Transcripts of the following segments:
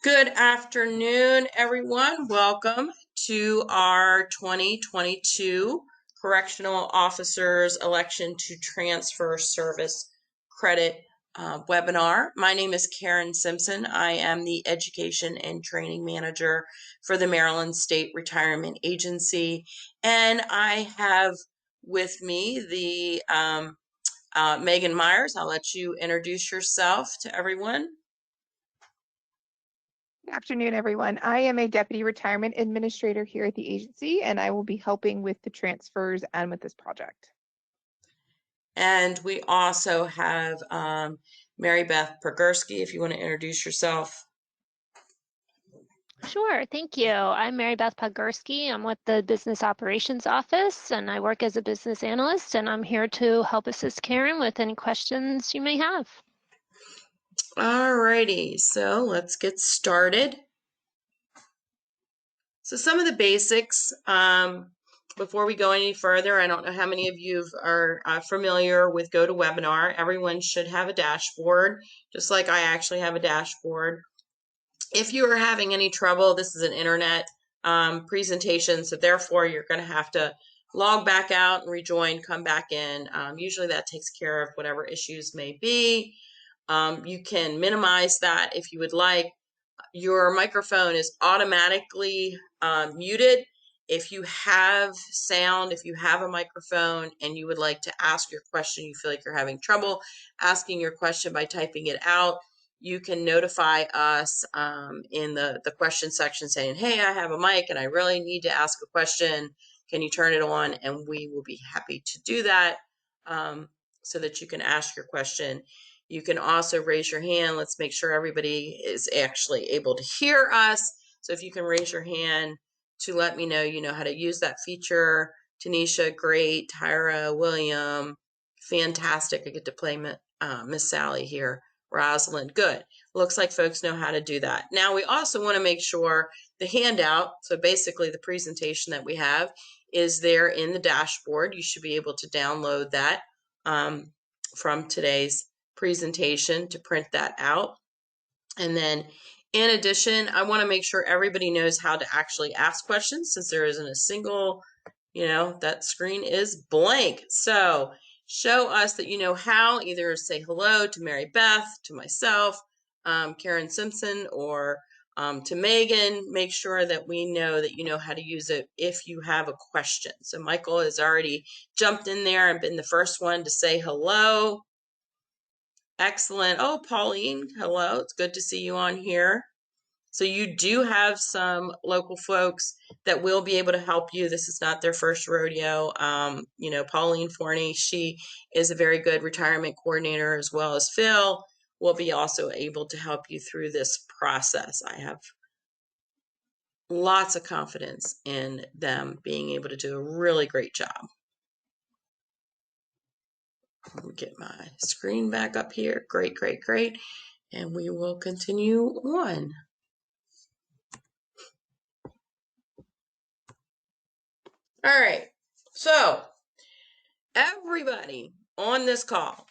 Good afternoon, everyone. Welcome to our 2022 Correctional Officers Election to Transfer Service Credit webinar. My name is Karen Simpson. I am the Education and Training Manager for the Maryland State Retirement Agency, and I have with me the Megan Myers. I'll let you introduce yourself to everyone. Good afternoon, everyone. I am a Deputy Retirement Administrator here at the agency, and I will be helping with the transfers and with this project. And we also have Mary Beth Pergursky, if you want to introduce yourself. Sure, thank you. I'm Mary Beth Podgorski. I'm with the Business Operations Office, and I work as a business analyst, and I'm here to help assist Karen with any questions you may have. Alrighty, so let's get started. So some of the basics, before we go any further, I don't know how many of you are familiar with GoToWebinar. Everyone should have a dashboard, just like I actually have a dashboard. If you are having any trouble, this is an internet presentation, so therefore you're going to have to log back out and rejoin, come back in. Usually that takes care of whatever issues may be. You can minimize that if you would like. Your microphone is automatically muted. If you have sound, if you have a microphone and you would like to ask your question, you feel like you're having trouble asking your question by typing it out, you can notify us in the question section saying, hey, I have a mic and I really need to ask a question. Can you turn it on? And we will be happy to do that so that you can ask your question. You can also raise your hand. Let's make sure everybody is actually able to hear us. So if you can raise your hand to let me know you know how to use that feature. Tanisha, great. Tyra, William, fantastic. I get to play Miss Sally here. Rosalind, good. Looks like folks know how to do that. Now we also want to make sure the handout, so basically the presentation that we have, is there in the dashboard. You should be able to download that from today's presentation to print that out. And then in addition, I want to make sure everybody knows how to actually ask questions, since there isn't a single, that screen is blank. So show us that you know how. Either say hello to Mary Beth, to myself, Karen Simpson, or to Megan. Make sure that we know that you know how to use it if you have a question. So Michael has already jumped in there and been the first one to say hello. Excellent. Oh, Pauline, hello. It's good to see you on here. So you do have some local folks that will be able to help you. This is not their first rodeo. Pauline Forney, she is a very good retirement coordinator, as well as Phil will be also able to help you through this process. I have lots of confidence in them being able to do a really great job. Let me get my screen back up here. Great, great, great. And we will continue on. All right, so everybody on this call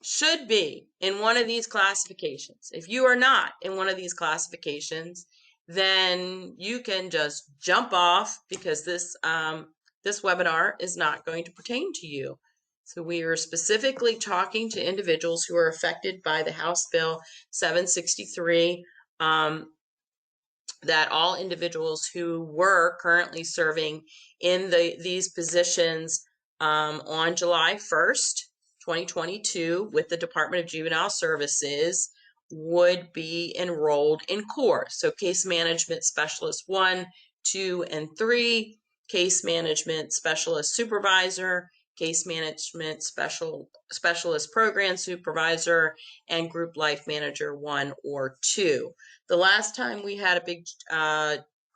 should be in one of these classifications. If you are not in one of these classifications, then you can just jump off, because this webinar is not going to pertain to you. So we are specifically talking to individuals who are affected by the House Bill 763, that all individuals who were currently serving in these positions on July 1st, 2022 with the Department of Juvenile Services would be enrolled in CORS. So Case Management Specialist 1, 2, and 3, Case Management Specialist Supervisor, Case Management Specialist Program Supervisor, and Group Life Manager 1 or 2. The last time we had a big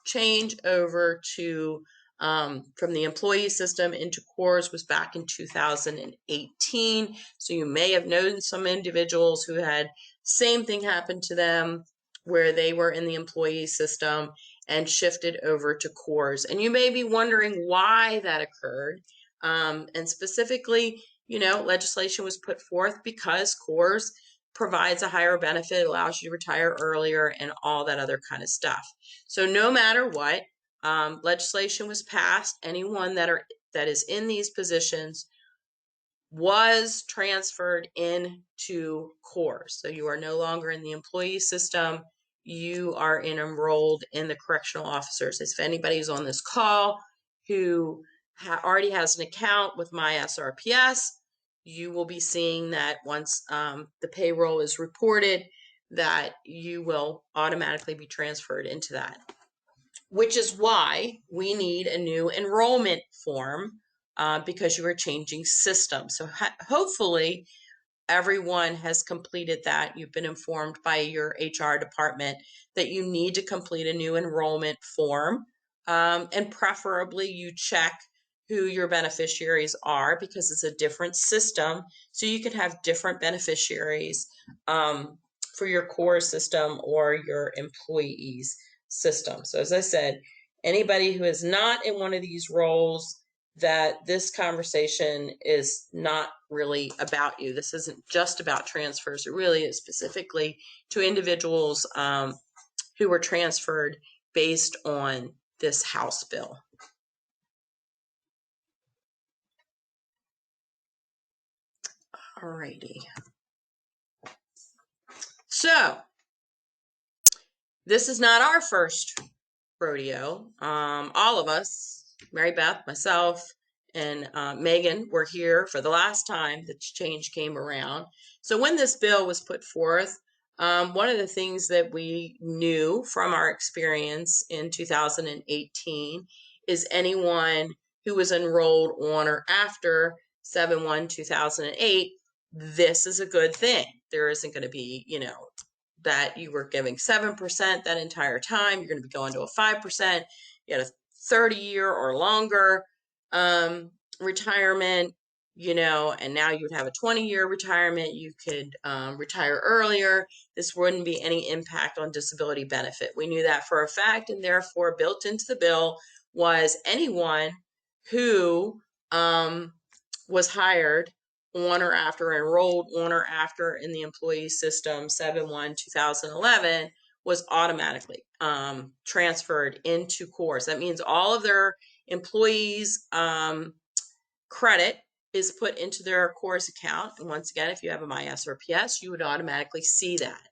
change over to from the employee system into CORS was back in 2018. So you may have known some individuals who had same thing happen to them, where they were in the employee system and shifted over to CORS. And you may be wondering why that occurred. And specifically, legislation was put forth because CORS provides a higher benefit, allows you to retire earlier, and all that other kind of stuff. So no matter what, legislation was passed. Anyone that is in these positions was transferred into CORS. So you are no longer in the employee system. You are enrolled in the correctional officers. If anybody's on this call who already has an account with my SRPS, you will be seeing that once the payroll is reported, that you will automatically be transferred into that, which is why we need a new enrollment form because you are changing systems. So hopefully everyone has completed that. You've been informed by your HR department that you need to complete a new enrollment form, and preferably you check who your beneficiaries are because it's a different system. So you can have different beneficiaries for your core system or your employees system. So as I said, anybody who is not in one of these roles, that this conversation is not really about you. This isn't just about transfers. It really is specifically to individuals who were transferred based on this House bill. Alrighty. So this is not our first rodeo. All of us, Mary Beth, myself, and Megan were here for the last time that change came around. So when this bill was put forth, one of the things that we knew from our experience in 2018 is anyone who was enrolled on or after 7/1/2008, this is a good thing. There isn't going to be, that you were giving 7% that entire time. You're going to be going to a 5%. You had a 30-year or longer retirement, and now you would have a 20-year retirement. You could retire earlier. This wouldn't be any impact on disability benefit. We knew that for a fact, and therefore built into the bill was anyone who was hired on or after, enrolled on or after in the employee system 7/1/2011 was automatically transferred into CORS. That means all of their employees' credit is put into their CORS account. And once again, if you have a MySRPS, you would automatically see that.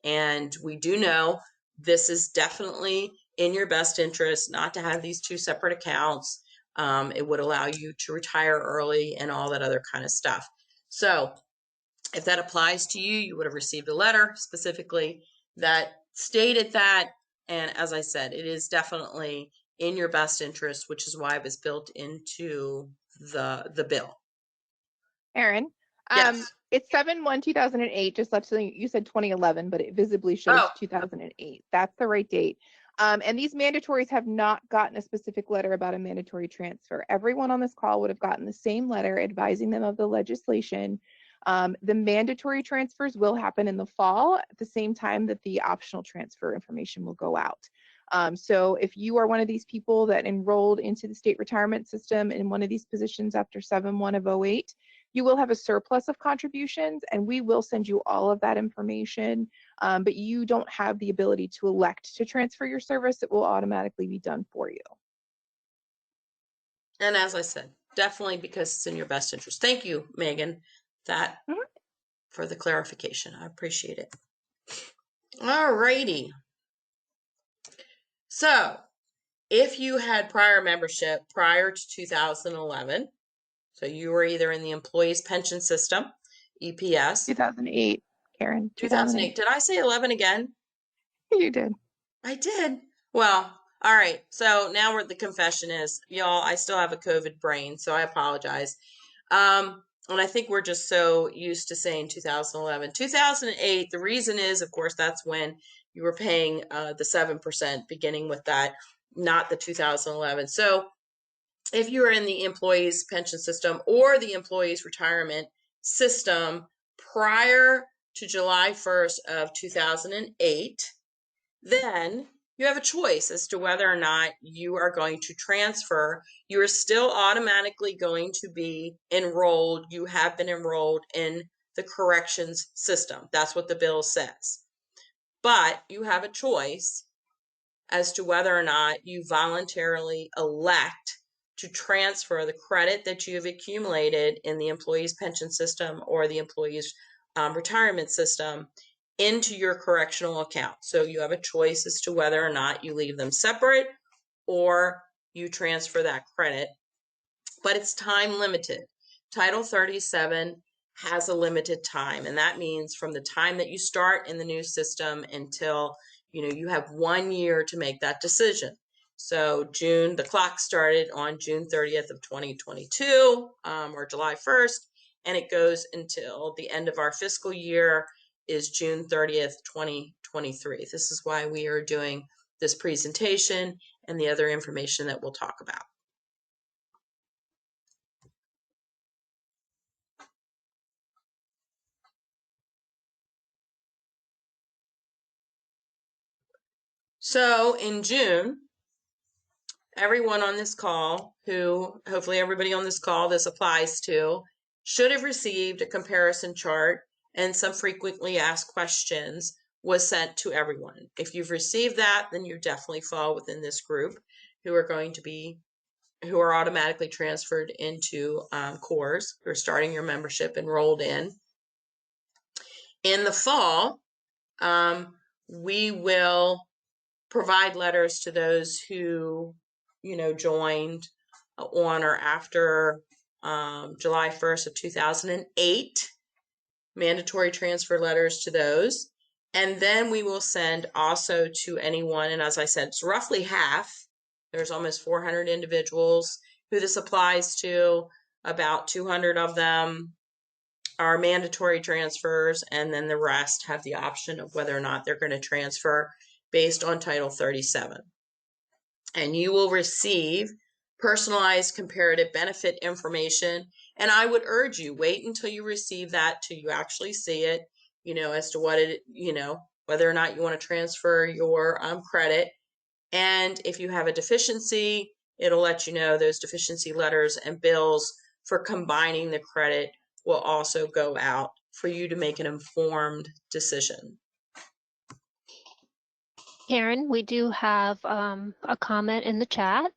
And we do know this is definitely in your best interest not to have these two separate accounts. It would allow you to retire early and all that other kind of stuff. So if that applies to you, you would have received a letter specifically that stated that. And as I said, it is definitely in your best interest, which is why it was built into the bill. Erin, Yes. it's 7/1/2008. Just left something you said 2011, but it visibly shows 2008. That's the right date. And these mandatories have not gotten a specific letter about a mandatory transfer. Everyone on this call would have gotten the same letter advising them of the legislation. The mandatory transfers will happen in the fall at the same time that the optional transfer information will go out. So if you are one of these people that enrolled into the state retirement system in one of these positions after 7/1/08, you will have a surplus of contributions, and we will send you all of that information, but you don't have the ability to elect to transfer your service. It will automatically be done for you. And as I said, definitely because it's in your best interest. Thank you, Megan, for the clarification. I appreciate it. All righty. So if you had prior membership prior to 2011, so you were either in the employees pension system, EPS. 2008, Karen. 2008. Did I say 11 again? You did. I did. Well, all right. So now the confession is, y'all, I still have a COVID brain, so I apologize. And I think we're just so used to saying 2011. 2008, the reason is, of course, that's when you were paying the 7%, beginning with that, not the 2011. So if you are in the employees pension system or the employees retirement system prior to July 1st of 2008, then you have a choice as to whether or not you are going to transfer. You are still automatically going to be enrolled. You have been enrolled in the corrections system. That's what the bill says. But you have a choice as to whether or not you voluntarily elect to transfer the credit that you have accumulated in the employee's pension system or the employee's retirement system into your correctional account. So you have a choice as to whether or not you leave them separate or you transfer that credit, but it's time limited. Title 37 has a limited time, and that means from the time that you start in the new system until you have 1 year to make that decision. So the clock started on June 30th of 2022 or July 1st, and it goes until the end of our fiscal year is June 30th, 2023. This is why we are doing this presentation and the other information that we'll talk about. So in June, everyone on this call, hopefully everybody on this call this applies to, should have received a comparison chart and some frequently asked questions was sent to everyone. If you've received that, then you definitely fall within this group who are automatically transferred into CORS, who are starting your membership enrolled in. In the fall, we will provide letters to those who, joined on or after July 1st of 2008, mandatory transfer letters to those. And then we will send also to anyone, and as I said, it's roughly half. There's almost 400 individuals who this applies to. About 200 of them are mandatory transfers, and then the rest have the option of whether or not they're going to transfer based on Title 37. And you will receive personalized comparative benefit information. And I would urge you, wait until you receive that till you actually see it, as to what whether or not you want to transfer your credit. And if you have a deficiency, it'll let you know those deficiency letters and bills for combining the credit will also go out for you to make an informed decision. Karen, we do have a comment in the chat.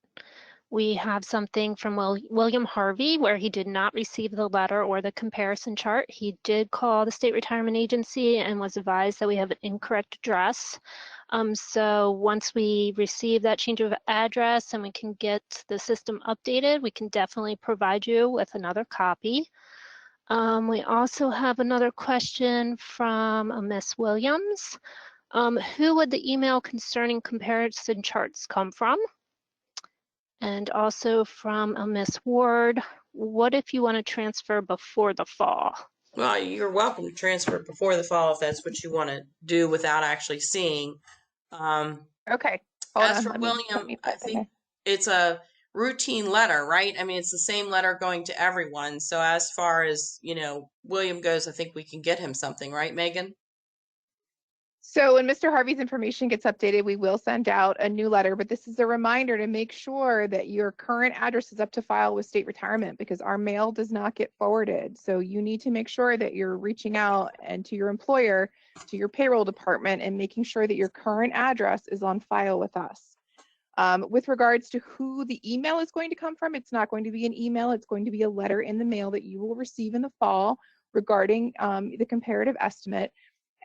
We have something from William Harvey where he did not receive the letter or the comparison chart. He did call the State Retirement Agency and was advised that we have an incorrect address. So once we receive that change of address and we can get the system updated, we can definitely provide you with another copy. We also have another question from Miss Williams. Who would the email concerning comparison charts come from? And also from Miss Ward, what if you want to transfer before the fall? Well, you're welcome to transfer before the fall if that's what you want to do without actually seeing. Okay. Hold As on. for Let William, me I think it's a routine letter, right? I mean, it's the same letter going to everyone. So as far as, William goes, I think we can get him something, right, Megan? So when Mr. Harvey's information gets updated, we will send out a new letter, but this is a reminder to make sure that your current address is up to file with State Retirement because our mail does not get forwarded. So you need to make sure that you're reaching out and to your employer, to your payroll department, and making sure that your current address is on file with us. With regards to who the email is going to come from, it's not going to be an email. It's going to be a letter in the mail that you will receive in the fall regarding the comparative estimate.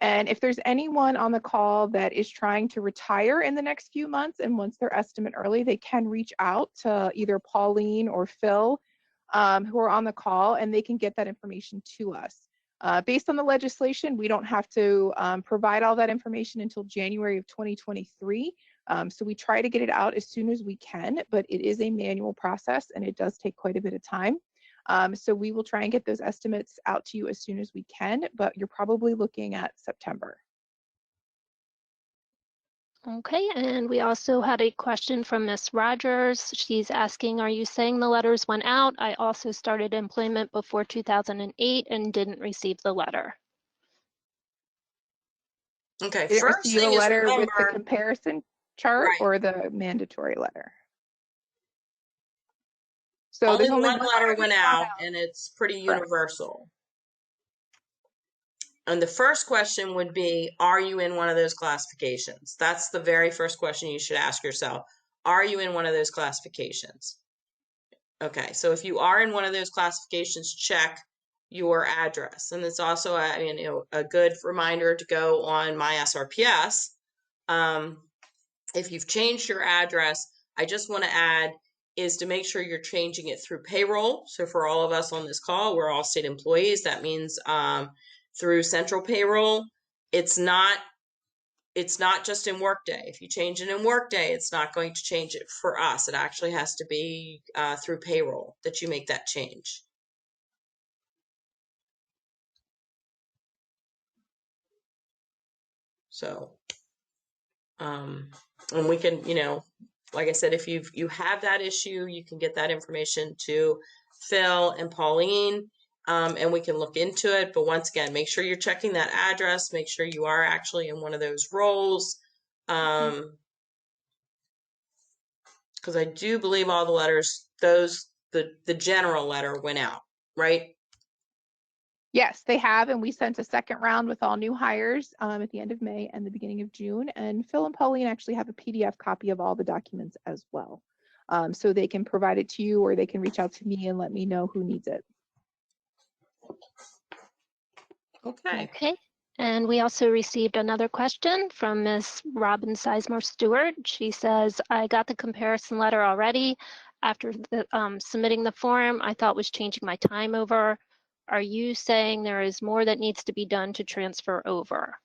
And if there's anyone on the call that is trying to retire in the next few months and wants their estimate early, they can reach out to either Pauline or Phil, who are on the call, and they can get that information to us. Based on the legislation, we don't have to provide all that information until January of 2023. So we try to get it out as soon as we can, but it is a manual process and it does take quite a bit of time. So we will try and get those estimates out to you as soon as we can, but you're probably looking at September. Okay, and we also had a question from Miss Rogers. She's asking, are you saying the letters went out? I also started employment before 2008 and didn't receive the letter. Okay, Did it first receive a thing is letter with the remember, comparison chart right, or the mandatory letter? So only there's only one one letter letter went that's gone out out. and it's pretty Correct. universal. And the first question would be, are you in one of those classifications? That's the very first question you should ask yourself. Are you in one of those classifications? Okay, so if you are in one of those classifications, check your address. And it's also a good reminder to go on my SRPS. If you've changed your address, I just want to add is to make sure you're changing it through payroll. So for all of us on this call, we're all state employees. That means through central payroll. It's not just in Workday. If you change it in Workday, it's not going to change it for us. It actually has to be through payroll that you make that change. So, and we can, like I said, if you have that issue, you can get that information to Phil and Pauline, and we can look into it. But once again, make sure you're checking that address. Make sure you are actually in one of those roles. Because I do believe all the letters, the general letter went out, right? Yes, they have, and we sent a second round with all new hires at the end of May and the beginning of June. And Phil and Pauline actually have a PDF copy of all the documents as well. So they can provide it to you, or they can reach out to me and let me know who needs it. Okay. Okay. And we also received another question from Ms. Robin Sizemore Stewart. She says, I got the comparison letter already. After submitting the form, I thought was changing my time over. Are you saying there is more that needs to be done to transfer over?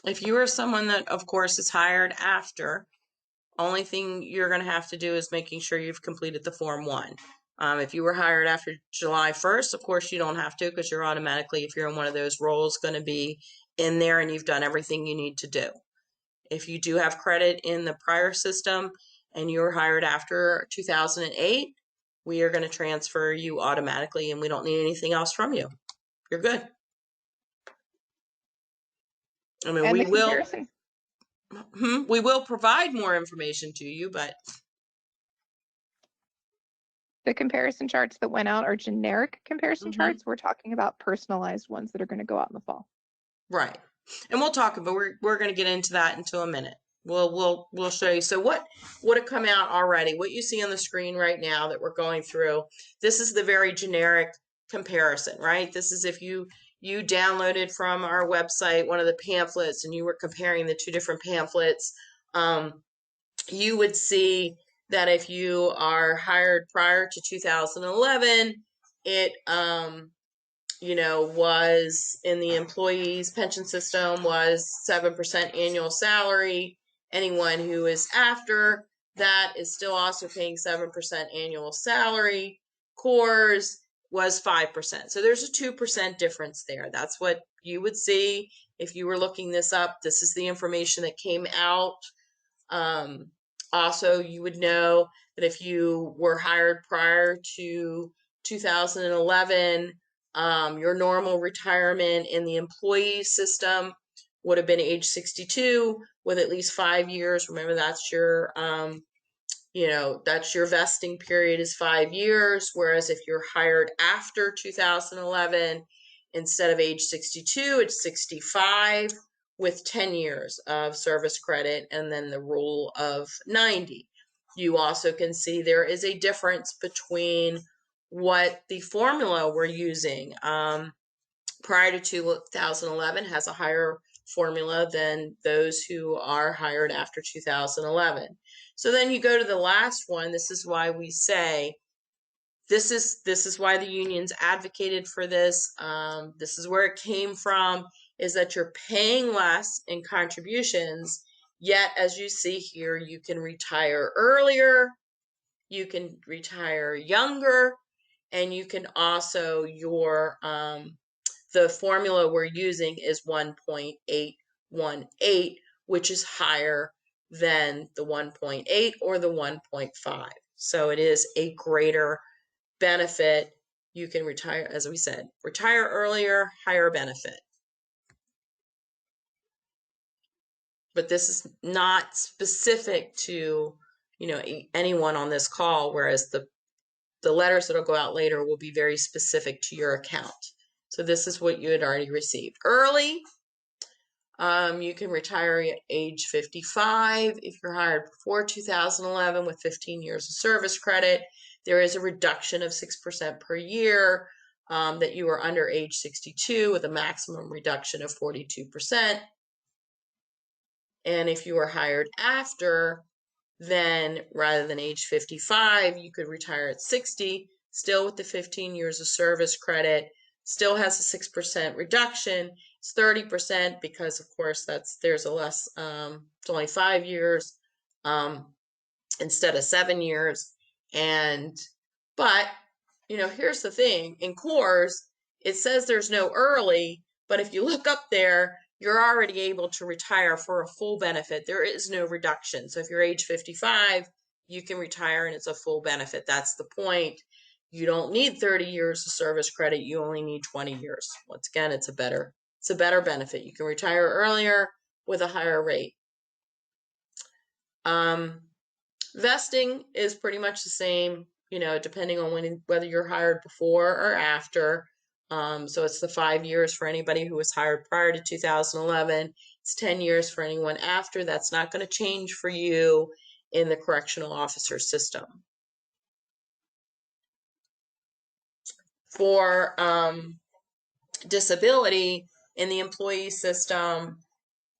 If you are someone that, of course, is hired after, only thing you're going to have to do is making sure you've completed the Form 1. If you were hired after July 1st, of course, you don't have to because you're automatically, if you're in one of those roles, going to be in there and you've done everything you need to do. If you do have credit in the prior system and you were hired after 2008, we are going to transfer you automatically and we don't need anything else from you. You're good. I mean, And we will provide more information to you, but the comparison charts that went out are generic comparison charts. We're talking about personalized ones that are going to go out in the fall. Right. And we'll talk about, we're going to get into that into a minute. We'll show you. So what have come out already? What you see on the screen right now that we're going through, this is the very generic comparison, right? This is if you downloaded from our website one of the pamphlets and you were comparing the two different pamphlets, you would see that if you are hired prior to 2011, it was in the employee's pension system was 7% annual salary. Anyone who is after that is still also paying 7% annual salary. CORS was 5%. So there's a 2% difference there. That's what you would see if you were looking this up. This is the information that came out. Also, you would know that if you were hired prior to 2011, your normal retirement in the employee system would have been age 62 with at least 5 years. Remember, that's your, that's your vesting period is 5 years. Whereas if you're hired after 2011, instead of age 62, it's 65 with 10 years of service credit and then the rule of 90. You also can see there is a difference between what the formula we're using prior to 2011 has a higher formula than those who are hired after 2011. So then you go to the last one. This is why we say this is why the unions advocated for this. This is where it came from, is that you're paying less in contributions, yet as you see here, you can retire earlier, you can retire younger, and you can also the formula we're using is 1.818, which is higher than the 1.8 or the 1.5. So it is a greater benefit. You can retire, as we said, retire earlier, higher benefit. But this is not specific to, anyone on this call, whereas the letters that'll go out later will be very specific to your account. So this is what you had already received. Early, you can retire at age 55 if you're hired before 2011 with 15 years of service credit. There is a reduction of 6% per year that you are under age 62 with a maximum reduction of 42%. And if you are hired after, then rather than age 55, you could retire at 60, still with the 15 years of service credit, still has a 6% reduction. It's 30% because, of course, there's a less, it's only 5 years instead of 7 years. But, here's the thing. In CORS, it says there's no early, but if you look up there, you're already able to retire for a full benefit. There is no reduction. So if you're age 55, you can retire and it's a full benefit. That's the point. You don't need 30 years of service credit. You only need 20 years. Once again, it's a better benefit. You can retire earlier with a higher rate. Vesting is pretty much the same, depending on whether you're hired before or after. So it's the 5 years for anybody who was hired prior to 2011. It's 10 years for anyone after. That's not going to change for you in the correctional officer system. For disability in the employee system,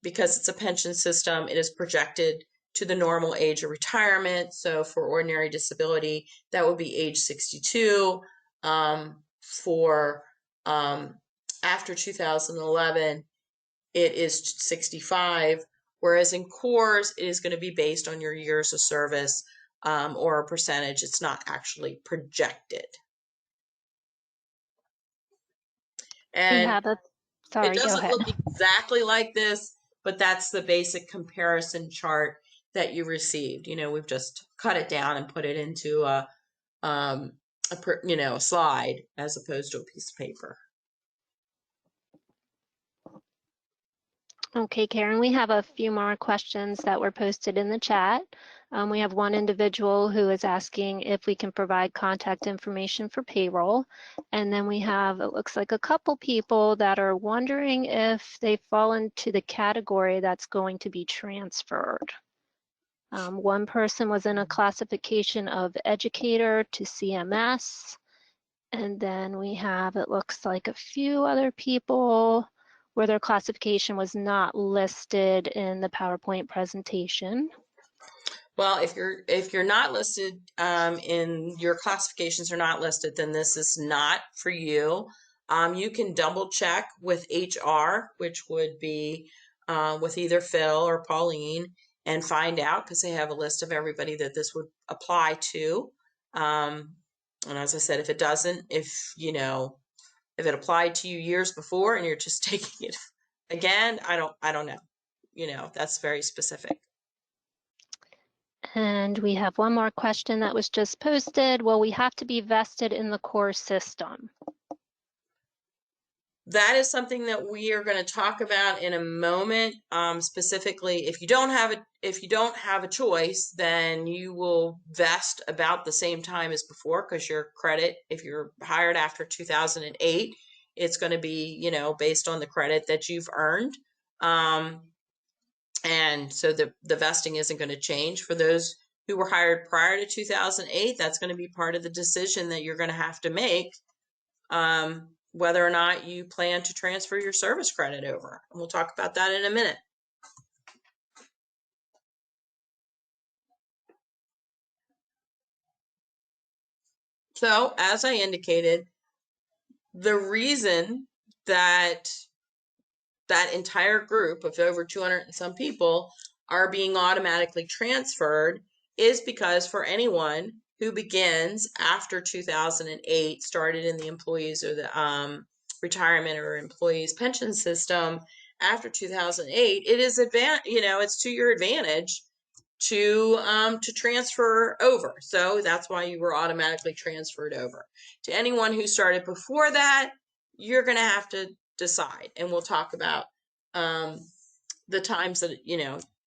because it's a pension system, it is projected to the normal age of retirement. So for ordinary disability, that would be age 62. For after 2011, it is 65. Whereas in CORS, it is going to be based on your years of service or a percentage. It's not actually projected. And sorry, it doesn't go ahead. look exactly like this, but that's the basic comparison chart that you received. We've just cut it down and put it into a slide as opposed to a piece of paper. Okay, Karen, we have a few more questions that were posted in the chat. We have one individual who is asking if we can provide contact information for payroll. And then we have, it looks like a couple people that are wondering if they fall into the category that's going to be transferred. One person was in a classification of educator to CMS. And then we have, it looks like a few other people where their classification was not listed in the PowerPoint presentation. Well, if you're not listed in your classifications are not listed, then this is not for you. You can double check with HR, which would be with either Phil or Pauline, and find out because they have a list of everybody that this would apply to. And as I said, if it doesn't, if it applied to you years before and you're just taking it again, I don't know. That's very specific. And we have one more question that was just posted. Will we have to be vested in the CORS system? That is something that we are going to talk about in a moment. Specifically, if you don't have a choice, then you will vest about the same time as before, because your credit, if you're hired after 2008, it's going to be based on the credit that you've earned, and so the vesting isn't going to change. For those who were hired prior to 2008, that's going to be part of the decision that you're going to have to make. Whether or not you plan to transfer your service credit over. And we'll talk about that in a minute. So, as I indicated, the reason that entire group of over 200 and some people are being automatically transferred is because for anyone who begins after 2008, started in the employees or the retirement or employees pension system after 2008, it is it's to your advantage to transfer over. So that's why you were automatically transferred over. To anyone who started before that, you're going to have to decide, and we'll talk about the times that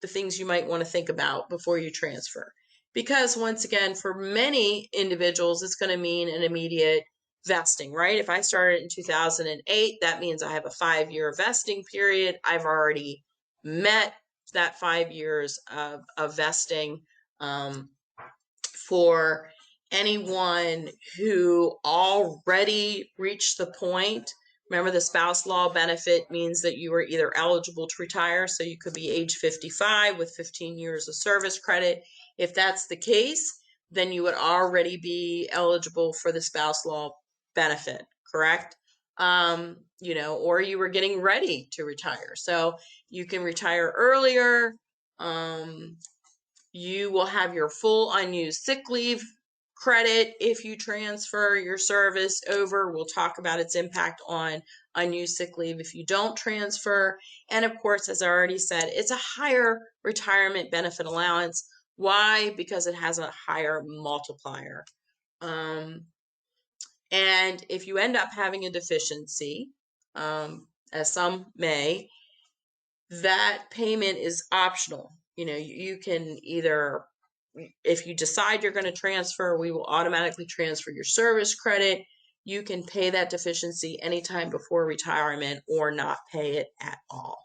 the things you might want to think about before you transfer. Because once again, for many individuals, it's going to mean an immediate vesting, right? If I started in 2008, that means I have a 5-year vesting period. I've already met that 5 years of vesting. For anyone who already reached the point, remember the spouse law benefit means that you are either eligible to retire, so you could be age 55 with 15 years of service credit. If that's the case, then you would already be eligible for the spouse law benefit, correct? Or you were getting ready to retire. So you can retire earlier. You will have your full unused sick leave credit if you transfer your service over. We'll talk about its impact on unused sick leave if you don't transfer. And of course, as I already said, it's a higher retirement benefit allowance. Why? Because it has a higher multiplier. And if you end up having a deficiency, as some may, that payment is optional. You can either, if you decide you're going to transfer, we will automatically transfer your service credit. You can pay that deficiency anytime before retirement or not pay it at all.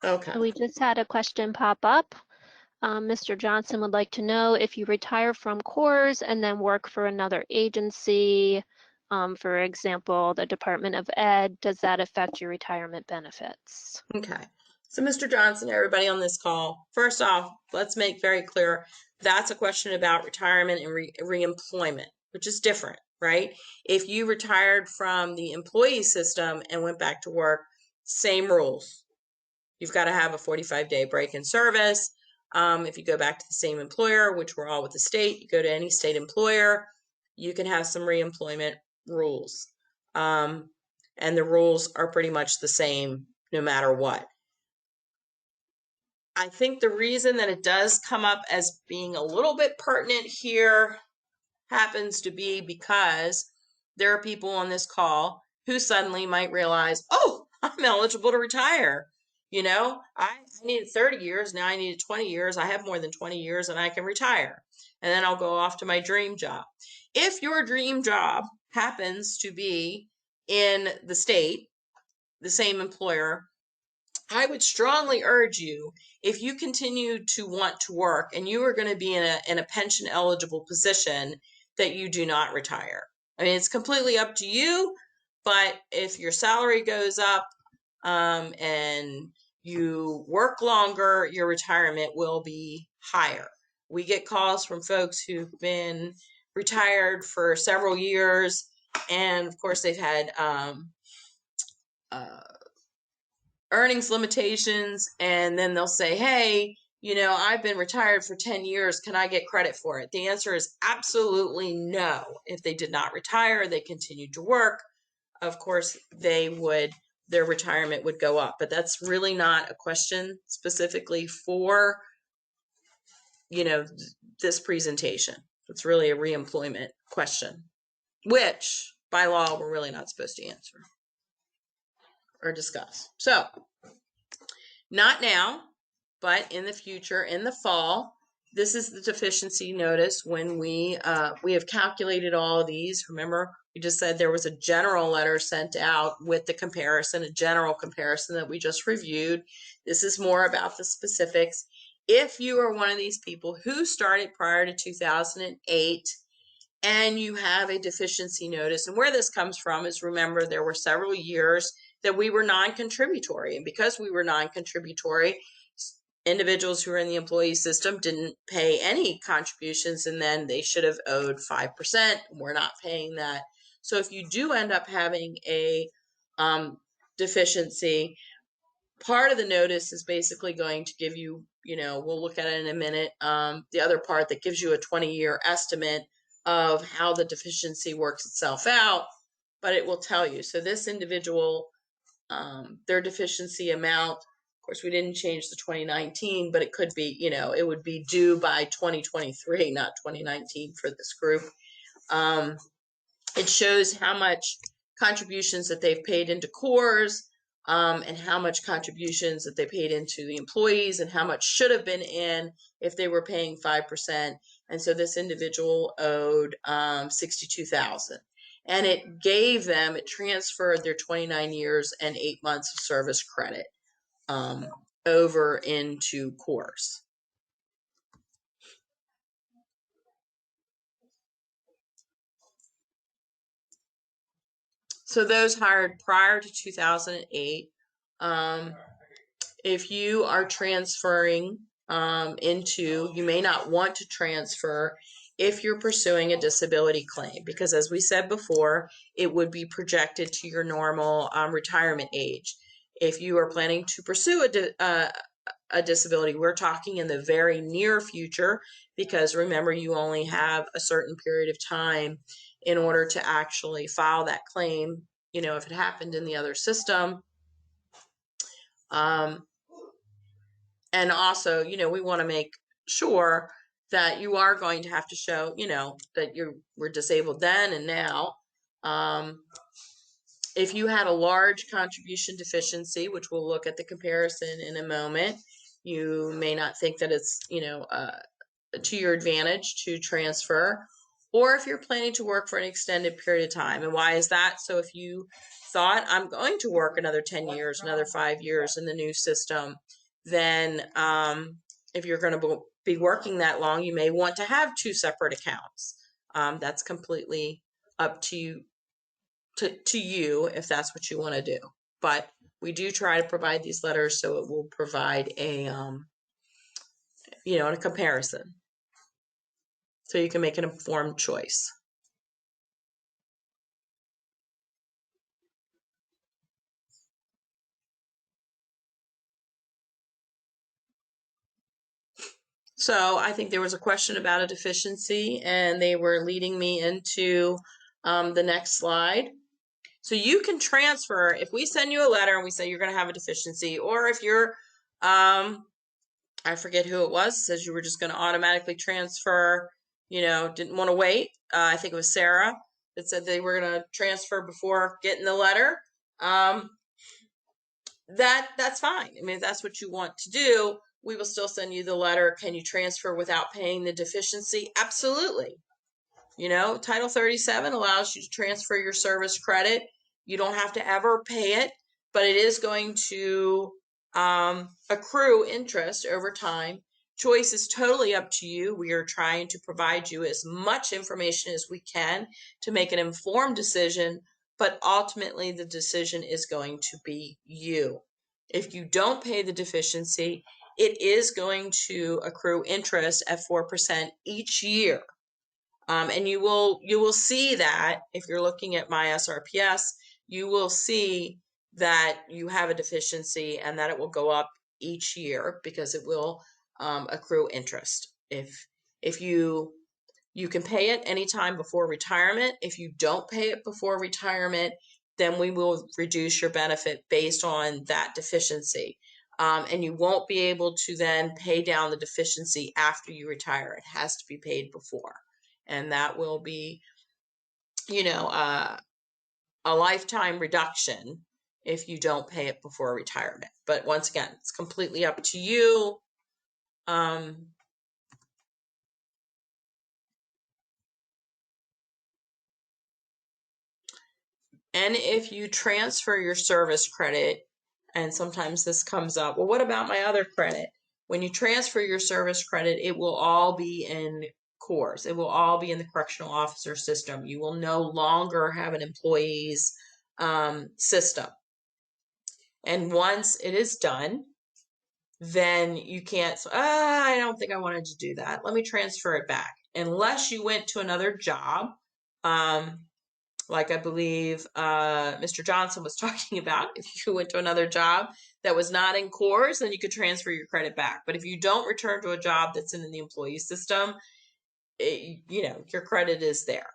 Okay. So we just had a question pop up. Mr. Johnson would like to know if you retire from CORS and then work for another agency, for example, the Department of Ed, does that affect your retirement benefits? Okay. So Mr. Johnson, everybody on this call, first off, let's make very clear that's a question about retirement and reemployment, which is different, right? If you retired from the employee system and went back to work, same rules. You've got to have a 45-day break in service. If you go back to the same employer, which we're all with the state, you go to any state employer, you can have some reemployment rules. And the rules are pretty much the same no matter what. I think the reason that it does come up as being a little bit pertinent here happens to be because there are people on this call who suddenly might realize, oh, I'm eligible to retire. I needed 30 years. Now I needed 20 years. I have more than 20 years and I can retire. And then I'll go off to my dream job. If your dream job happens to be in the state, the same employer, I would strongly urge you, if you continue to want to work and you are going to be in a pension eligible position, that you do not retire. I mean, it's completely up to you, but if your salary goes up and you work longer, your retirement will be higher. We get calls from folks who've been retired for several years, and of course they've had earnings limitations, and then they'll say, hey, I've been retired for 10 years. Can I get credit for it? The answer is absolutely no. If they did not retire, they continued to work, of course, their retirement would go up. But that's really not a question specifically for, this presentation. It's really a reemployment question, which by law, we're really not supposed to answer or discuss. So, not now, but in the future, in the fall, this is the deficiency notice when we have calculated all of these. Remember, we just said there was a general letter sent out with the comparison, a general comparison that we just reviewed. This is more about the specifics. If you are one of these people who started prior to 2008 and you have a deficiency notice, and where this comes from is, remember, there were several years that we were non-contributory. And because we were non-contributory, individuals who are in the employee system didn't pay any contributions, and then they should have owed 5%. We're not paying that. So if you do end up having a deficiency, part of the notice is basically going to give you, we'll look at it in a minute, the other part that gives you a 20-year estimate of how the deficiency works itself out, but it will tell you. So this individual, their deficiency amount, of course, we didn't change the 2019, but it could be, it would be due by 2023, not 2019 for this group. It shows how much contributions that they've paid into CORS, and how much contributions that they paid into the employees and how much should have been in if they were paying 5%. And so this individual owed 62,000. And it transferred their 29 years and 8 months of service credit over into CORS. So those hired prior to 2008, if you are transferring you may not want to transfer if you're pursuing a disability claim, because as we said before, it would be projected to your normal retirement age. If you are planning to pursue a disability, we're talking in the very near future, because remember, you only have a certain period of time in order to actually file that claim, if it happened in the other system. And also, we want to make sure that you are going to have to show, that you were disabled then and now. If you had a large contribution deficiency, which we'll look at the comparison in a moment, you may not think that it's, to your advantage to transfer, or if you're planning to work for an extended period of time. And why is that? So if you thought, I'm going to work another 10 years, another 5 years in the new system, then if you're going to be working that long, you may want to have 2 separate accounts. That's completely up to you, to you, if that's what you want to do. But we do try to provide these letters so it will provide a comparison, so you can make an informed choice. So I think there was a question about a deficiency, and they were leading me into the next slide. So you can transfer, if we send you a letter and we say you're going to have a deficiency, or if you're, I forget who it was, says you were just going to automatically transfer, didn't want to wait. I think it was Sarah that said they were going to transfer before getting the letter. That's fine. I mean, if that's what you want to do, we will still send you the letter. Can you transfer without paying the deficiency? Absolutely. Title 37 allows you to transfer your service credit. You don't have to ever pay it, but it is going to accrue interest over time. Choice is totally up to you. We are trying to provide you as much information as we can to make an informed decision, but ultimately the decision is going to be you. If you don't pay the deficiency, it is going to accrue interest at 4% each year. And you will see that if you're looking at my SRPS, you will see that you have a deficiency and that it will go up each year because it will accrue interest. If you can pay it anytime before retirement. If you don't pay it before retirement, then we will reduce your benefit based on that deficiency. And you won't be able to then pay down the deficiency after you retire. It has to be paid before. And that will be, a lifetime reduction if you don't pay it before retirement. But once again, it's completely up to you. And if you transfer your service credit, and sometimes this comes up, well, what about my other credit? When you transfer your service credit, it will all be in CORS. It will all be in the correctional officer system. You will no longer have an employee's system. And once it is done, then you can't, I don't think I wanted to do that. Let me transfer it back. Unless you went to another job, like I believe Mr. Johnson was talking about. If you went to another job that was not in CORS, then you could transfer your credit back. But if you don't return to a job that's in the employee system, your credit is there.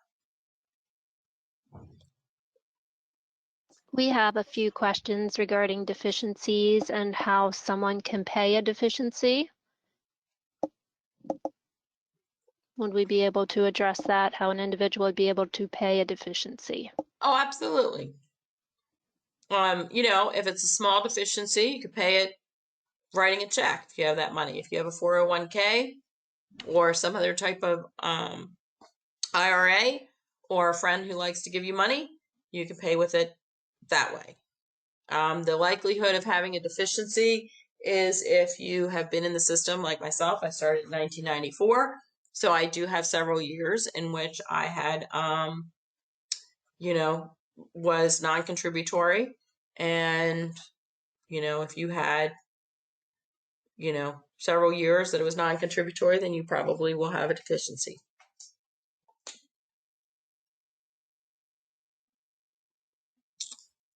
We have a few questions regarding deficiencies and how someone can pay a deficiency. Would we be able to address that, how an individual would be able to pay a deficiency? Oh, absolutely. You know, if it's a small deficiency, you could pay it writing a check if you have that money. If you have a 401k or some other type of IRA, or a friend who likes to give you money, you can pay with it that way. The likelihood of having a deficiency is if you have been in the system like myself. I started in 1994, so I do have several years in which I had, you know, was non-contributory. And, you know, if you had, you know, several years that it was non-contributory, then you probably will have a deficiency.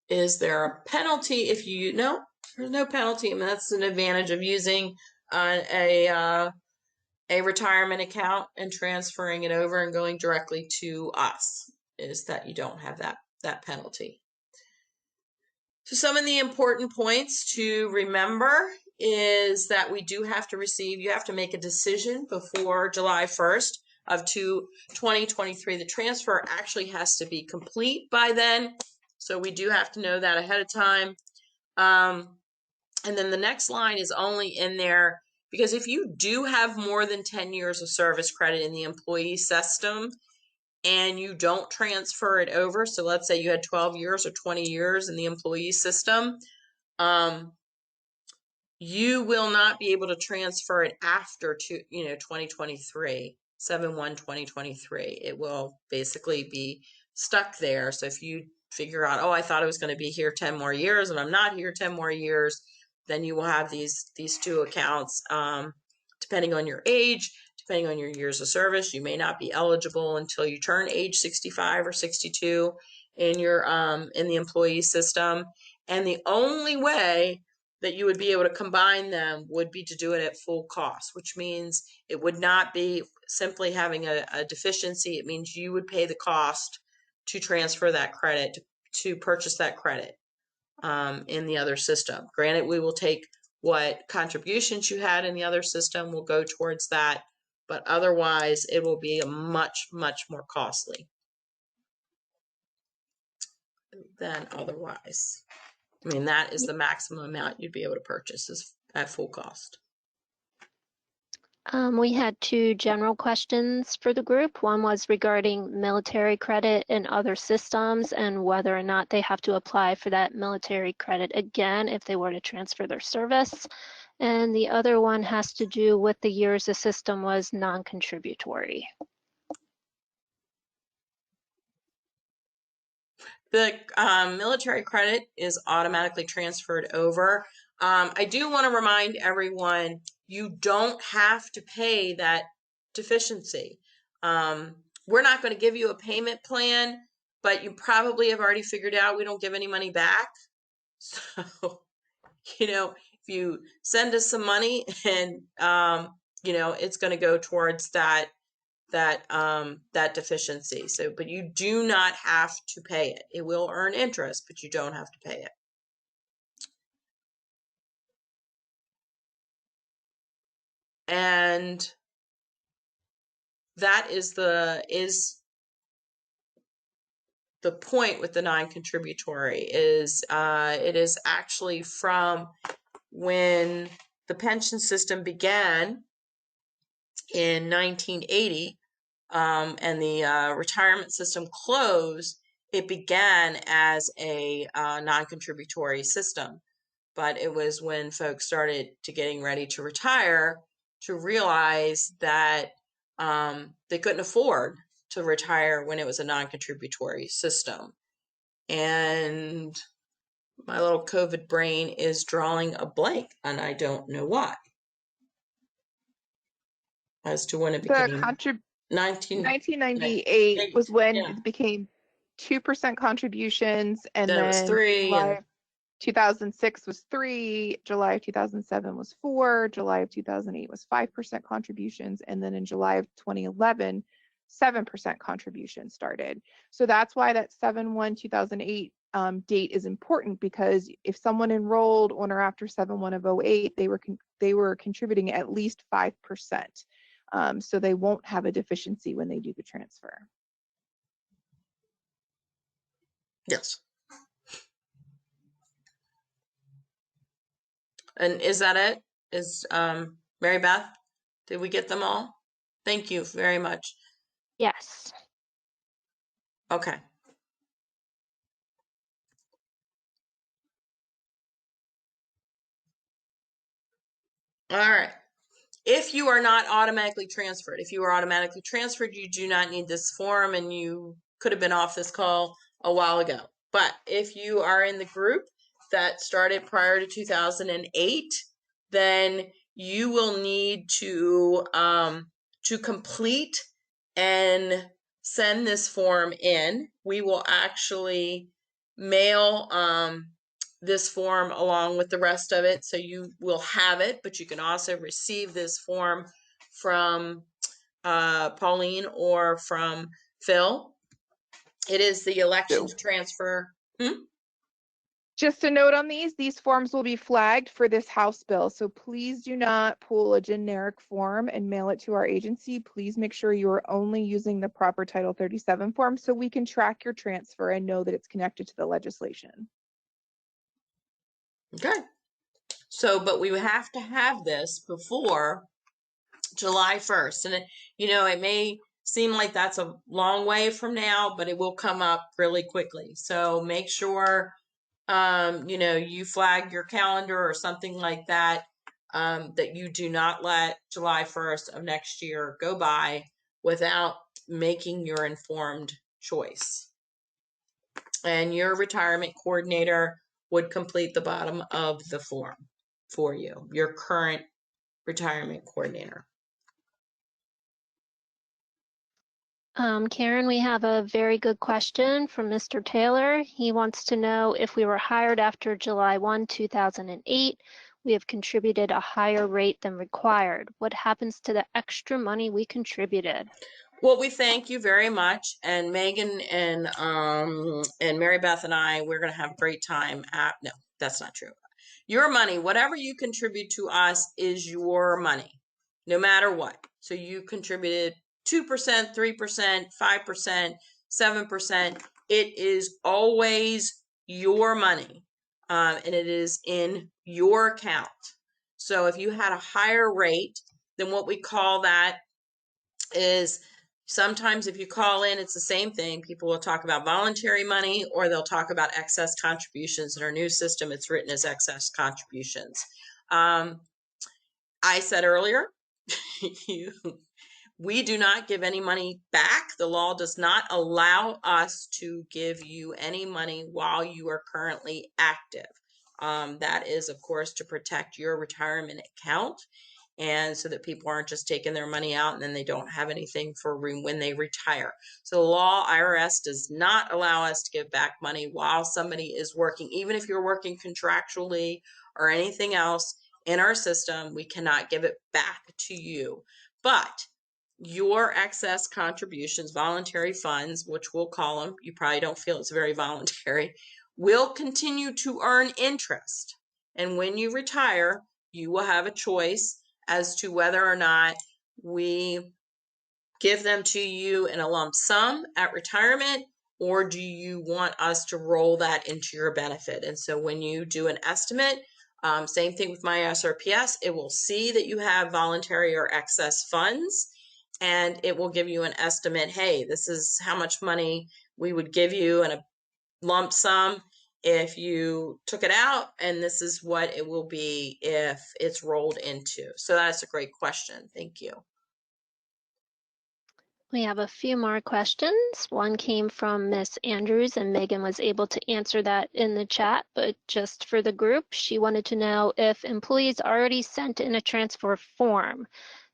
Is there a penalty if you, no, there's no penalty. I mean, that's an advantage of using a retirement account and transferring it over and going directly to us, is that you don't have that penalty. So some of the important points to remember is that we do have to receive, you have to make a decision before July 1st of 2023. The transfer actually has to be complete by then. So we do have to know that ahead of time. And then the next line is only in there because if you do have more than 10 years of service credit in the employee system and you don't transfer it over, so let's say you had 12 years or 20 years in the employee system, you will not be able to transfer it after 2023, 7/1/2023. It will basically be stuck there. So if you figure out, oh, I thought I was going to be here 10 more years and I'm not here 10 more years, then you will have these two accounts. Depending on your age, depending on your years of service, you may not be eligible until you turn age 65 or 62 in your in the employee system. And the only way that you would be able to combine them would be to do it at full cost, which means it would not be simply having a deficiency. It means you would pay the cost to transfer that credit, to purchase that credit in the other system. Granted, we will take what contributions you had in the other system, will go towards that, but otherwise it will be a much, much more costly than otherwise. I mean, that is the maximum amount you'd be able to purchase is at full cost. We had two general questions for the group. One was regarding military credit and other systems and whether or not they have to apply for that military credit again if they were to transfer their service. And the other one has to do with the years the system was non-contributory. The military credit is automatically transferred over. I do want to remind everyone, you don't have to pay that deficiency. We're not going to give you a payment plan, but you probably have already figured out we don't give any money back. So, you know, if you send us some money and, you know, it's going to go towards that deficiency. So, but you do not have to pay it. It will earn interest, but you don't have to pay it. And that is the point with the non-contributory is it is actually from when the pension system began in 1980 and the retirement system closed. It began as a non-contributory system, but it was when folks started to getting ready to retire to realize that they couldn't afford to retire when it was a non-contributory system. And my little COVID brain is drawing a blank, and I don't know why. As to when it became 1998 was when it became 2% contributions, and then 3, July of 2006 was 3, July of 2007 was 4, July of 2008 was 5% contributions, and then in July of 2011, 7% contributions started. So that's why that 7/1/2008 date is important, because if someone enrolled on or after 7/1/08, they were contributing at least 5%. So they won't have a deficiency when they do the transfer. Yes. And is that it? Is Mary Beth? Did we get them all? Thank you very much. Yes. Okay. All right. If you are not automatically transferred, if you are automatically transferred, you do not need this form and you could have been off this call a while ago. But if you are in the group that started prior to 2008, then you will need to complete and send this form in. We will actually mail this form along with the rest of it, so you will have it, but you can also receive this form from Pauline or from Phil. It is the election to transfer. Just a note on these forms will be flagged for this House bill. So please do not pull a generic form and mail it to our agency. Please make sure you are only using the proper Title 37 form so we can track your transfer and know that it's connected to the legislation. Okay. So, but we have to have this before July 1st. And, it may seem like that's a long way from now, but it will come up really quickly. So make sure, you flag your calendar or something like that, that you do not let July 1st of next year go by without making your informed choice. And your retirement coordinator would complete the bottom of the form for you, your current retirement coordinator. Karen, we have a very good question from Mr. Taylor. He wants to know if we were hired after July 1, 2008, we have contributed a higher rate than required. What happens to the extra money we contributed? Well, we thank you very much, and Megan and Mary Beth and I, we're going to have a great time. No, that's not true. Your money, whatever you contribute to us, is your money, no matter what. So you contributed 2%, 3%, 5%, 7%. It is always your money, and it is in your account. So if you had a higher rate, then what we call that is, sometimes if you call in, it's the same thing. People will talk about voluntary money, or they'll talk about excess contributions. In our new system, it's written as excess contributions. I said earlier, we do not give any money back. The law does not allow us to give you any money while you are currently active. That is, of course, to protect your retirement account, and so that people aren't just taking their money out and then they don't have anything for when they retire. So the law, IRS, does not allow us to give back money while somebody is working. Even if you're working contractually or anything else in our system, we cannot give it back to you. But your excess contributions, voluntary funds, which we'll call them, you probably don't feel it's very voluntary, will continue to earn interest. And when you retire, you will have a choice as to whether or not we give them to you in a lump sum at retirement, or do you want us to roll that into your benefit? And so when you do an estimate, same thing with my SRPS, it will see that you have voluntary or excess funds, and it will give you an estimate. Hey, this is how much money we would give you in a lump sum if you took it out, and this is what it will be if it's rolled into. So that's a great question. Thank you. We have a few more questions. One came from Miss Andrews, and Megan was able to answer that in the chat, but just for the group, she wanted to know if employees already sent in a transfer form,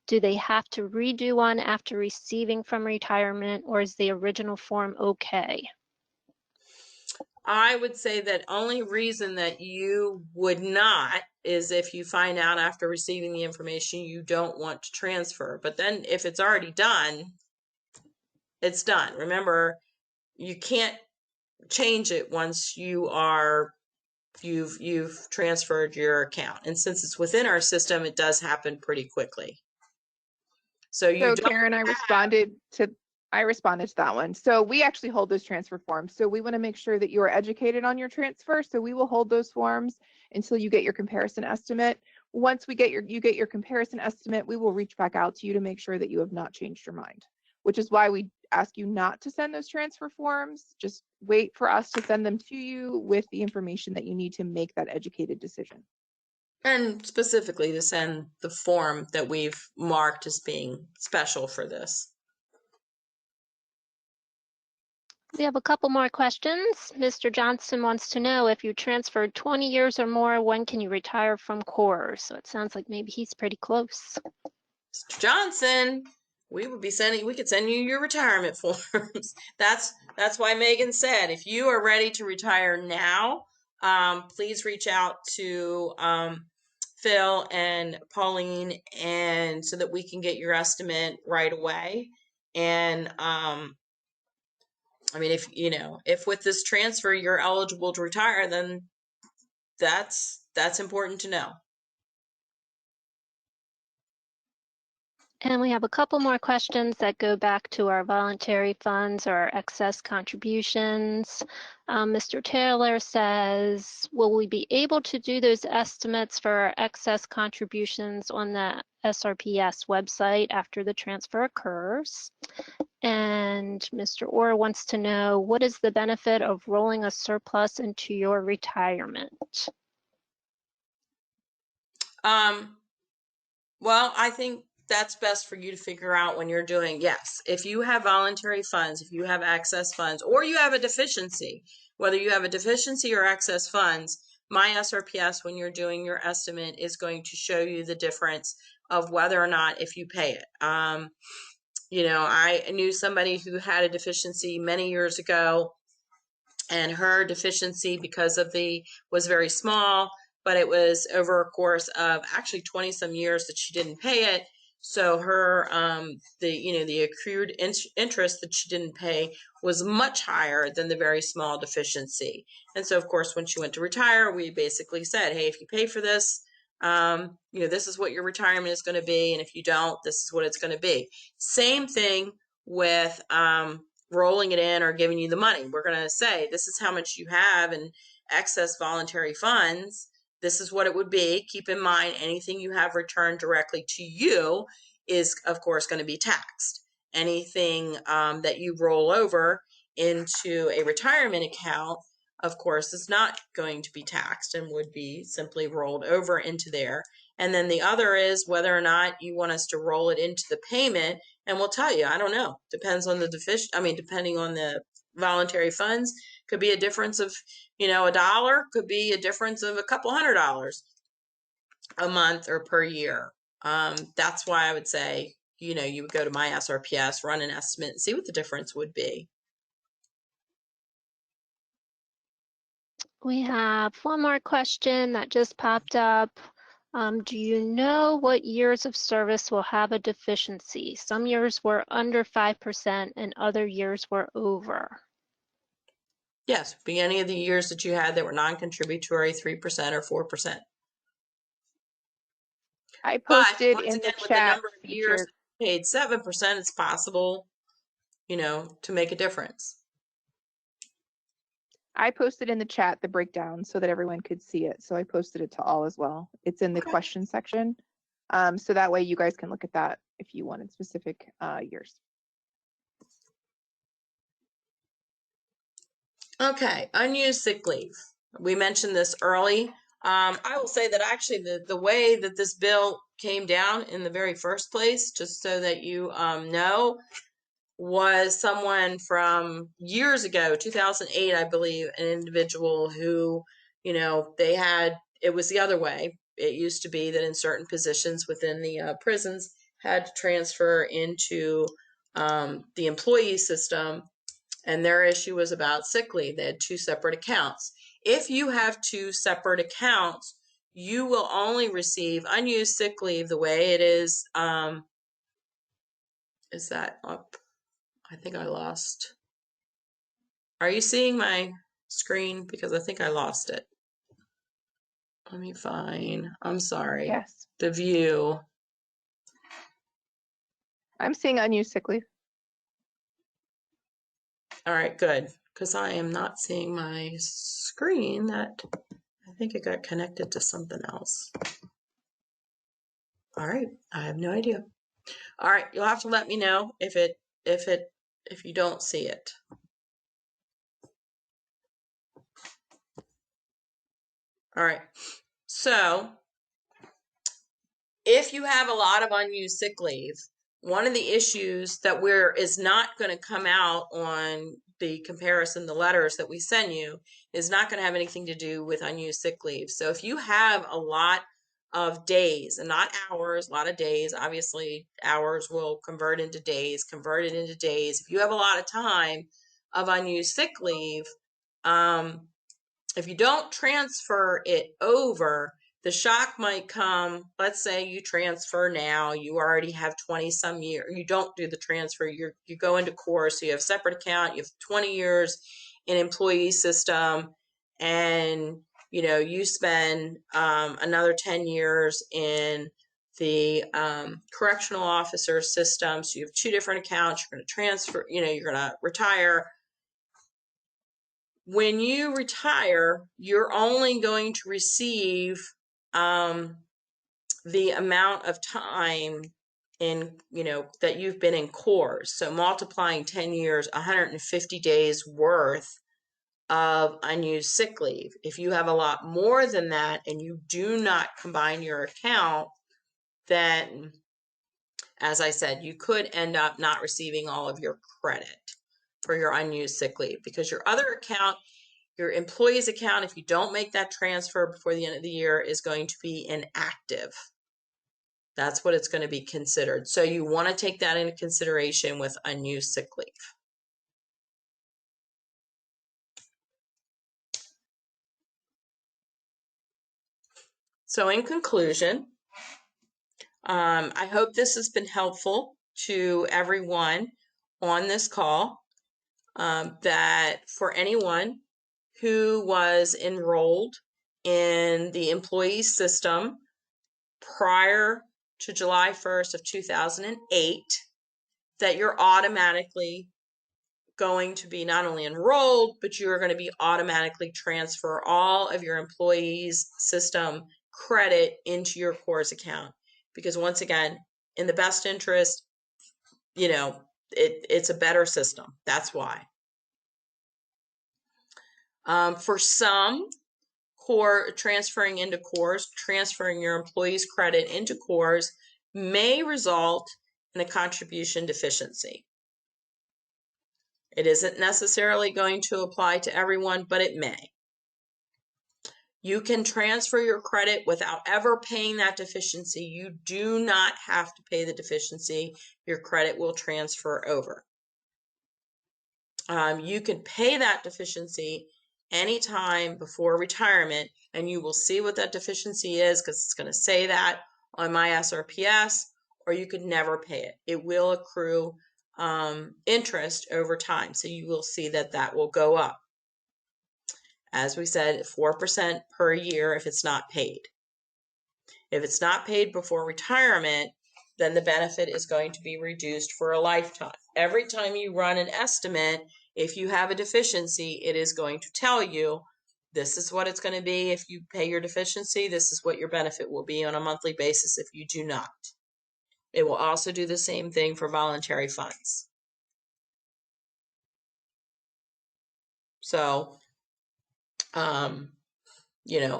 do they have to redo one after receiving from retirement, or is the original form okay? I would say that only reason that you would not is if you find out after receiving the information you don't want to transfer. But then if it's already done, it's done. Remember, you can't change it once you've transferred your account. And since it's within our system, it does happen pretty quickly. So Karen, I responded to that one. So we actually hold those transfer forms. So we want to make sure that you are educated on your transfer. So we will hold those forms. until you get your comparison estimate. Once you get your comparison estimate, we will reach back out to you to make sure that you have not changed your mind, which is why we ask you not to send those transfer forms. Just wait for us to send them to you with the information that you need to make that educated decision. And specifically to send the form that we've marked as being special for this. We have a couple more questions. Mr. Johnson wants to know, if you transferred 20 years or more, when can you retire from CORS? So it sounds like maybe he's pretty close. Mr. Johnson, we could send you your retirement forms. That's why Megan said, if you are ready to retire now, please reach out to Phil and Pauline, and so that we can get your estimate right away. And I mean, if with this transfer you're eligible to retire, then that's important to know. And we have a couple more questions that go back to our voluntary funds or our excess contributions. Mr. Taylor says, will we be able to do those estimates for our excess contributions on the SRPS website after the transfer occurs? And Mr. Orr wants to know, what is the benefit of rolling a surplus into your retirement? Well, I think that's best for you to figure out when you're doing, yes, if you have voluntary funds, if you have excess funds, or you have a deficiency, whether you have a deficiency or excess funds, my SRPS, when you're doing your estimate, is going to show you the difference of whether or not if you pay it. I knew somebody who had a deficiency many years ago, and her deficiency was very small, but it was over a course of actually 20 some years that she didn't pay it. So her the accrued interest that she didn't pay was much higher than the very small deficiency. And so of course when she went to retire, we basically said, hey, if you pay for this, this is what your retirement is going to be, and if you don't, this is what it's going to be. Same thing with rolling it in or giving you the money. We're going to say, this is how much you have in excess voluntary funds. This is what it would be. Keep in mind, anything you have returned directly to you is, of course, going to be taxed. Anything that you roll over into a retirement account, of course, is not going to be taxed and would be simply rolled over into there. And then the other is whether or not you want us to roll it into the payment. And we'll tell you, I don't know. Depends on depending on the voluntary funds, could be a difference of, $1, could be a difference of a couple $100 a month or per year. That's why I would say, you would go to my SRPS, run an estimate, and see what the difference would be. We have one more question that just popped up. Do you know what years of service will have a deficiency? Some years were under 5% and other years were over. Yes, be any of the years that you had that were non-contributory, 3% or 4%. I posted once in again, the with the chat number of years paid 7%, it's possible, to make a difference. I posted in the chat the breakdown so that everyone could see it. So I posted it to all as well. It's in the question section. So that way you guys can look at that if you wanted specific years. Okay, unused sick leave. We mentioned this early. I will say that actually the way that this bill came down in the very first place, just so that you know, was someone from years ago, 2008, I believe, an individual who, it was the other way. It used to be that in certain positions within the prisons had to transfer into the employee system, and their issue was about sick leave. They had two separate accounts. If you have two separate accounts, you will only receive unused sick leave the way it is. Is that up? I think I lost. Are you seeing my screen? Because I think I lost it. Let me find. I'm sorry. Yes. The view. I'm seeing unused sick leave. All right, good. Because I am not seeing my screen. That I think it got connected to something else. All right, I have no idea. All right, you'll have to let me know if you don't see it. All right, so if you have a lot of unused sick leave, one of the issues that is not going to come out on the comparison, the letters that we send you, is not going to have anything to do with unused sick leave. So if you have a lot of days and not hours, a lot of days, obviously hours will convert into days, convert it into days. If you have a lot of time of unused sick leave, if you don't transfer it over, the shock might come. Let's say you transfer now, you already have 20 some years. You don't do the transfer. You go into CORS, so you have separate account. You have 20 years in employee system, and you spend another 10 years in the correctional officer system. So you have two different accounts. You're going to transfer. You're going to retire. When you retire, you're only going to receive the amount of time that you've been in CORS. So multiplying 10 years, 150 days worth of unused sick leave. If you have a lot more than that and you do not combine your account, then, as I said, you could end up not receiving all of your credit for your unused sick leave, because your other account, your employee's account, if you don't make that transfer before the end of the year, is going to be inactive. That's what it's going to be considered. So you want to take that into consideration with unused sick leave. So in conclusion, I hope this has been helpful to everyone on this call, that for anyone who was enrolled in the employee system prior to July 1st of 2008, that you're automatically going to be not only enrolled, but you're going to be automatically transfer all of your employees system credit into your CORS account. Because once again, in the best interest, it's a better system. That's why. For some, transferring into CORS, transferring your employees' credit into CORS may result in a contribution deficiency. It isn't necessarily going to apply to everyone, but it may. You can transfer your credit without ever paying that deficiency. You do not have to pay the deficiency. Your credit will transfer over. You can pay that deficiency anytime before retirement, and you will see what that deficiency is, because it's going to say that on my SRPS, or you could never pay it. It will accrue interest over time, so you will see that will go up. As we said, 4% per year if it's not paid. If it's not paid before retirement, then the benefit is going to be reduced for a lifetime. Every time you run an estimate, if you have a deficiency, it is going to tell you this is what it's going to be if you pay your deficiency. This is what your benefit will be on a monthly basis if you do not. It will also do the same thing for voluntary funds. So,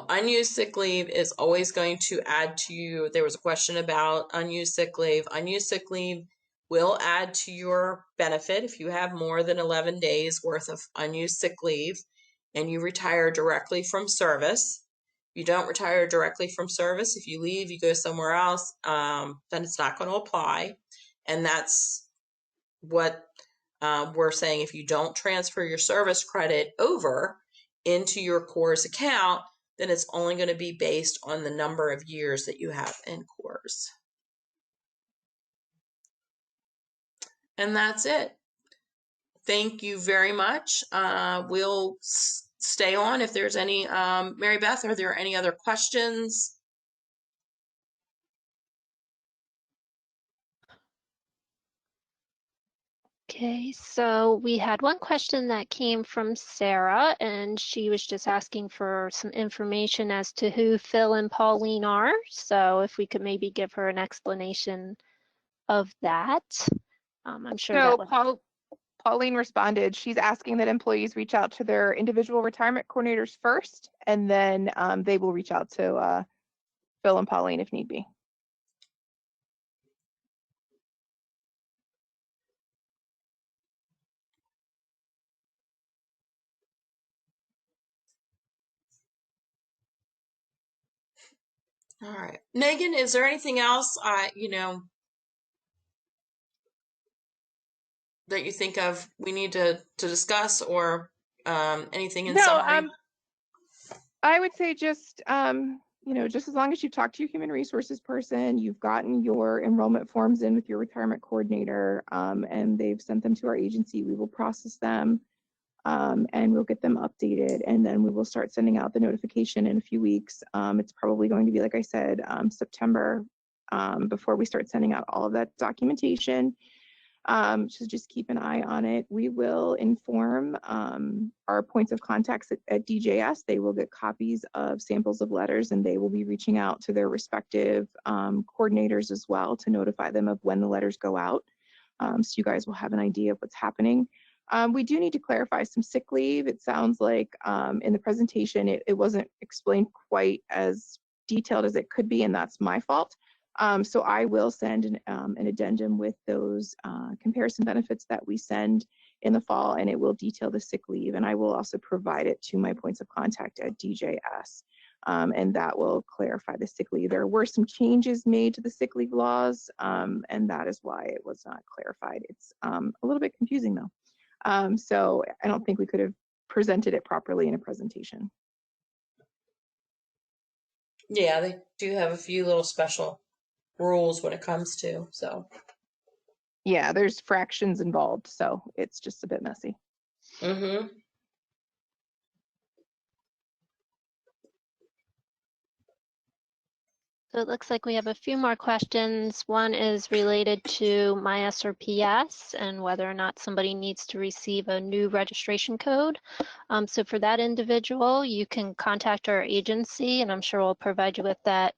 unused sick leave is always going to add to you. There was a question about unused sick leave. Unused sick leave will add to your benefit if you have more than 11 days worth of unused sick leave and you retire directly from service. If you don't retire directly from service, if you leave, you go somewhere else, then it's not going to apply. And that's what we're saying. If you don't transfer your service credit over into your CORS account, then it's only going to be based on the number of years that you have in CORS. And that's it. Thank you very much. We'll stay on if there's any. Mary Beth, are there any other questions? Okay, so we had one question that came from Sarah, and she was just asking for some information as to who Phil and Pauline are. So if we could maybe give her an explanation of that. I'm sure that So was. Pauline responded, she's asking that employees reach out to their individual retirement coordinators first, and then they will reach out to Phil and Pauline if need be. All right. Megan, is there anything else that you think of we need to discuss, or anything in No, summary? I would say just just as long as you've talked to your human resources person, you've gotten your enrollment forms in with your retirement coordinator, and they've sent them to our agency, we will process them, and we'll get them updated, and then we will start sending out the notification in a few weeks. It's probably going to be, like I said, September, before we start sending out all of that documentation. So just keep an eye on it. We will inform our points of contacts at DJS. They will get copies of samples of letters, and they will be reaching out to their respective coordinators as well to notify them of when the letters go out. So you guys will have an idea of what's happening. We do need to clarify some sick leave. It sounds like in the presentation, it wasn't explained quite as detailed as it could be, and that's my fault. So I will send an addendum with those comparison benefits that we send in the fall, and it will detail the sick leave, and I will also provide it to my points of contact at DJS, and that will clarify the sick leave. There were some changes made to the sick leave laws, and that is why it was not clarified. It's a little bit confusing though, so I don't think we could have presented it properly in a presentation. Yeah, they do have a few little special rules when it comes to, so. Yeah, there's fractions involved, so it's just a bit messy. Mm-hmm. So it looks like we have a few more questions. One is related to my SRPS and whether or not somebody needs to receive a new registration code. So for that individual, you can contact our agency, and I'm sure we'll provide you with that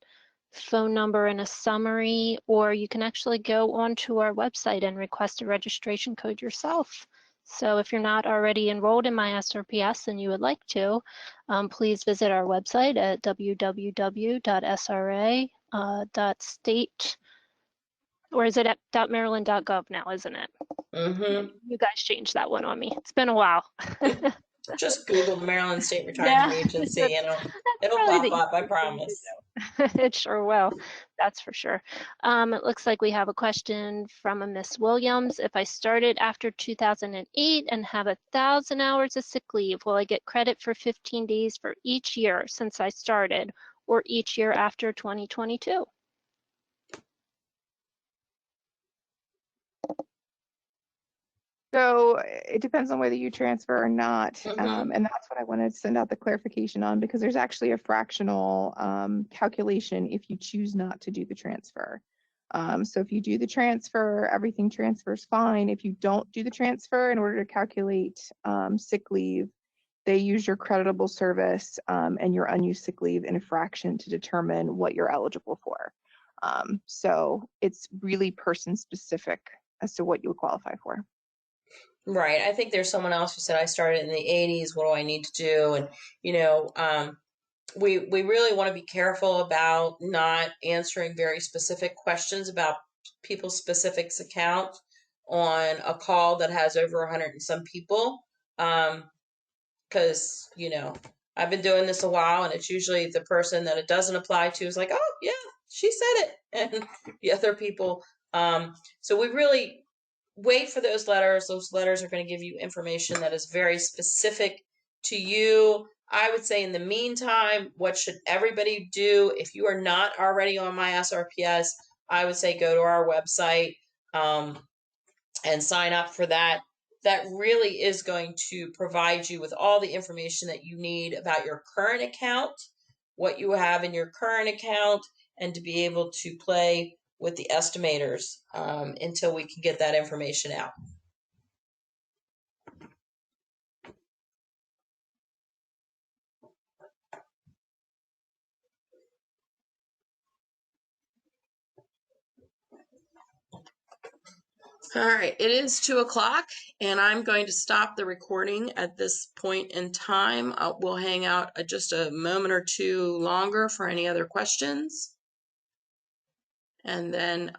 phone number and a summary, or you can actually go onto our website and request a registration code yourself. So if you're not already enrolled in my SRPS and you would like to, please visit our website at www.sra.state, or is it at .maryland.gov now, isn't it? Mm-hmm. You guys changed that one on me. It's been a while. Just Google Maryland State Yeah, Retirement Agency, that's it'll probably the pop up, I easiest thing to promise. do. It sure will, that's for sure. It looks like we have a question from a Miss Williams. If I started after 2008 and have 1,000 hours of sick leave, will I get credit for 15 days for each year since I started, or each year after 2022? So it depends on whether you transfer or not. Mm-hmm. And that's what I wanted to send out the clarification on, because there's actually a fractional calculation if you choose not to do the transfer. So if you do the transfer, everything transfers fine. If you don't do the transfer, in order to calculate sick leave, they use your creditable service and your unused sick leave in a fraction to determine what you're eligible for. So it's really person specific as to what you would qualify for. Right. I think there's someone else who said I started in the 80s. What do I need to do? And we really want to be careful about not answering very specific questions about people's specific accounts on a call that has over 100 and some people. Because I've been doing this a while, and it's usually the person that it doesn't apply to is like, oh yeah, she said it, and the other people. So we really wait for those letters. Those letters are going to give you information that is very specific to you. I would say in the meantime, what should everybody do? If you are not already on my SRPS, I would say go to our website and sign up for that. That really is going to provide you with all the information that you need about your current account, what you have in your current account, and to be able to play with the estimators until we can get that information out. All right, it is 2 o'clock, and I'm going to stop the recording at this point in time. We'll hang out just a moment or two longer for any other questions. And then